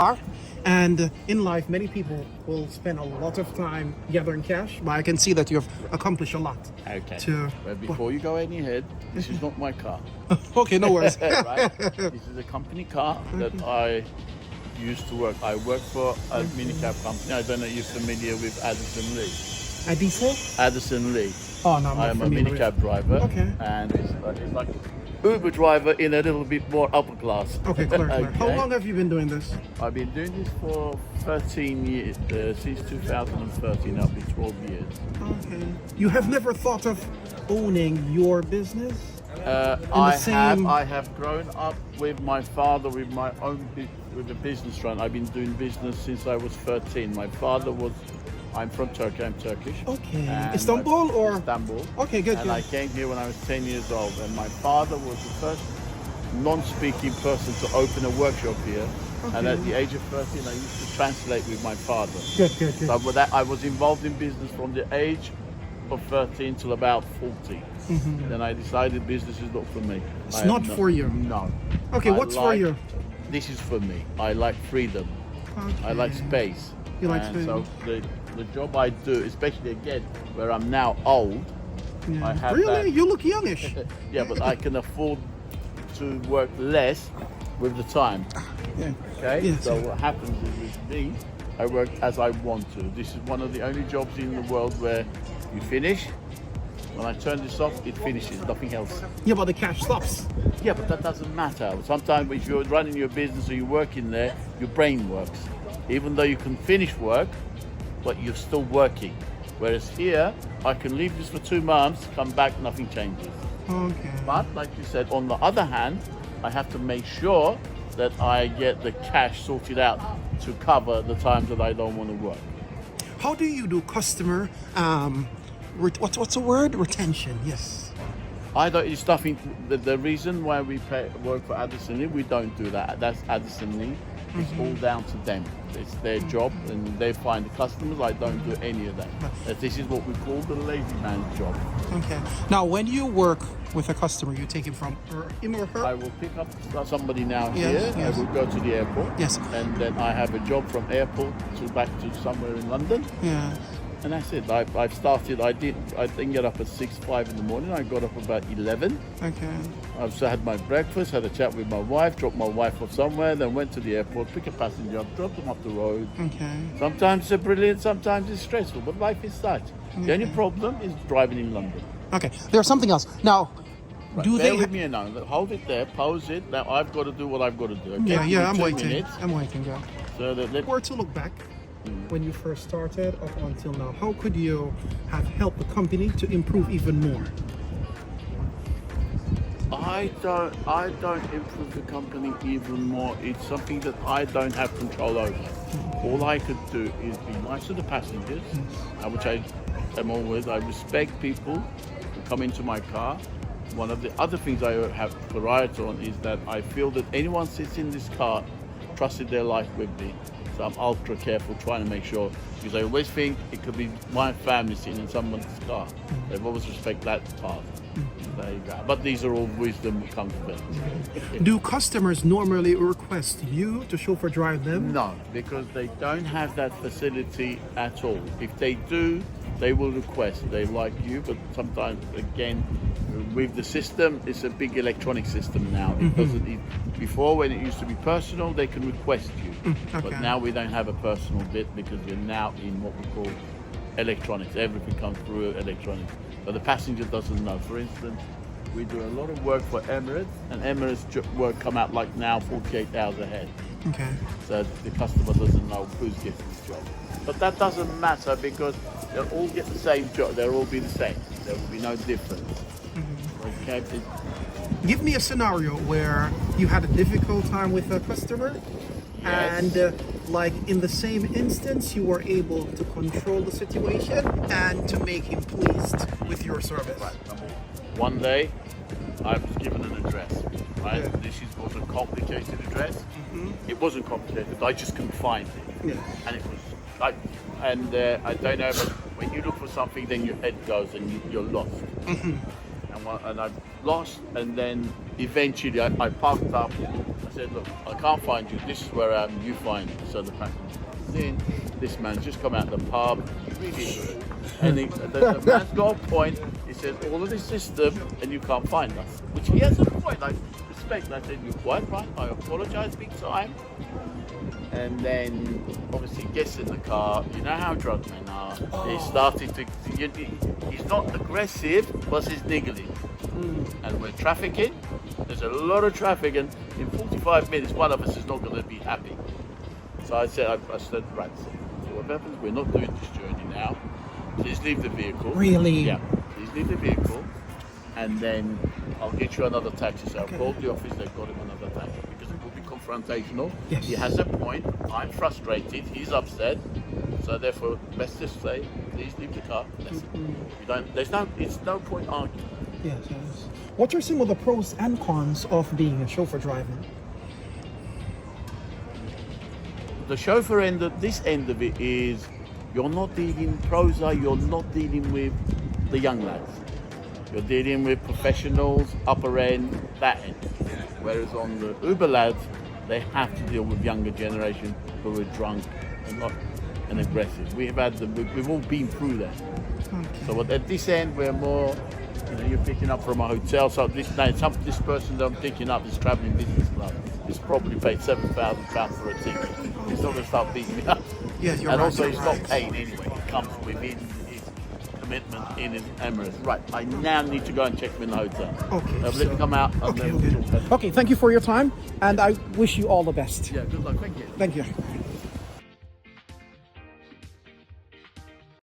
are. And in life, many people will spend a lot of time gathering cash, but I can see that you've accomplished a lot. Okay. To, But before you go any ahead, this is not my car. okay, no worries. Right? This is a company car that I used to work. I work for a minicab company. I don't know if you're familiar with Addison Lee. Diesel? Addison Lee. Oh, no, I'm not I am a familiar minicab with. driver. Okay. And it's like Uber driver in a little bit more upper class. Okay, clear. How Okay. long have you been doing this? I've been doing this for 13 years, since 2013, that'll be 12 years. Okay. You have never thought of owning your business? I have grown up with my father with my own with a business run. I've been doing business since I was 13. My father was, I'm from Turkey, I'm Turkish. Okay. And Istanbul or? Istanbul. Okay, good. And I came here when I was 10 years old, and my father was the first non-speaking person to open a workshop here. Okay. And at the age of 13, I used to translate with my father. Good. So with that, I was involved in business from the age of 13 till about 40. Then I decided business is not for me. It's not for you? No. Okay, what's for you? This is for me. I like freedom. Okay. I like space. You like and space. So the job I do, especially again, where I'm now old, Yeah. I have Really? that. You look youngish. Yeah, but I can afford to work less with the time. Yeah. Okay? Yes, So yeah. what happens is with me, I work as I want to. This is one of the only jobs in the world where you finish. When I turn this off, it finishes, nothing else. Yeah, but the cash stops. Yeah, but that doesn't matter. Sometimes if you're running your business or you're working there, your brain works. Even though you can finish work, but you're still working. Whereas here, I can leave this for 2 months, come back, nothing changes. Okay. But like you said, on the other hand, I have to make sure that I get the cash sorted out to cover the times that I don't want to work. How do you do customer, what's the word? Retention, yes. I don't. It's nothing. The reason why we work for Addison Lee, we don't do that. That's Addison Lee. It's all down to them. It's their job, and they find the customers. I don't do any of that. This is what we call the lazy man's job. Okay. Now, when you work with a customer, you take him from him or her? I will pick up somebody now Yes, here. yes. I will go to the airport. Yes. And then I have a job from airport to back to somewhere in London. Yeah. And that's it. I've started. I didn't get up at 5 in the morning. I got up about 11. Okay. I've had my breakfast, had a chat with my wife, dropped my wife off somewhere, then went to the airport, pick a passenger up, dropped them off the road. Okay. Sometimes it's brilliant, sometimes it's stressful, but life is such. The only problem is driving in London. Okay. There's something else. Now, Right, do bear they? with me now. Hold it there, pose it. Now I've got to do what I've got to do. Okay? Yeah, Give me I'm 2 waiting. minutes. I'm waiting, yeah. So that Or to look back when you first started up until now, how could you have helped the company to improve even more? I don't improve the company even more. It's something that I don't have control over. All I could do is be nice to the passengers, which I am always. I respect people who come into my car. One of the other things I have variety on is that I feel that anyone sits in this car trusted their life with me. So I'm ultra careful trying to make sure, because I always think it could be my family sitting in someone's car. They've always respect that part. There you go. But these are all wisdom that comes with it. Do customers normally request you to chauffeur drive them? No, because they don't have that facility at all. If they do, they will request. They like you, but sometimes, again, with the system, it's a big electronic system now. It doesn't. Before, when it used to be personal, they can request you. Okay. But now we don't have a personal bit because we're now in what we call electronics. Everything comes through electronics. So the passenger doesn't know. For instance, we do a lot of work for Emirates, and Emirates work come out like now 48 hours ahead. Okay. So the customer doesn't know who's getting this job. But that doesn't matter because they'll all get the same job. They'll all be the same. There will be no difference. Okay. Give me a scenario where you had a difficult time with a customer, Yes. and like in the same instance, you were able to control the situation and to make him pleased with your service. One day, I was given an address. Right. Yeah. This was a complicated address. It wasn't complicated. I just couldn't find it. Yeah. And it was like, I don't know, but when you look for something, then your head goes and you're lost. And I lost, and then eventually I parked up I said, look, I can't find you. This is where I am. You find me. So the passenger. Then this man's just come out of the pub, really good. And the man's got a point. He says, all of this system, and you can't find us. Which he has a point. I respect. And I said, you're quite right. I apologise big time. And then, obviously, gets in the car. You know how drunk men are. He started to. He's not aggressive, but he's niggling. And we're trafficking. There's a lot of traffic, and in 45 minutes, one of us is not going to be happy. So I said, right, so what happens? We're not doing this journey now. Please leave the vehicle. Really? Yeah. Please leave the vehicle, and then I'll get you another taxi. So I called the office. They got him another taxi because it will be confrontational. Yes. He has a point. I'm frustrated. He's upset. So therefore, let's just say, please leave the car. It's no point arguing. Yes, yes. What are some of the pros and cons of being a chauffeur driver? The chauffeur end of this end of it is you're not dealing you're not dealing with the young lads. You're dealing with professionals, upper end, that end. Whereas on the Uber lads, they have to deal with younger generation who are drunk and aggressive. We've all been through that. Okay. So at this end, we're more. You're picking up from a hotel. So this person that I'm picking up is travelling business class. He's probably paid £7,000 for a ticket. He's not going to start beating me up. Yeah, you're and right, also, you're he's right. not paid anyway. It comes within his commitment in his Emirates. Right. I now need to go and check him in the hotel. Okay. Let him come out. And then we'll talk about it. Okay, thank you for your time, and I wish you all the best. Yeah. Good luck. Thank you. Thank you.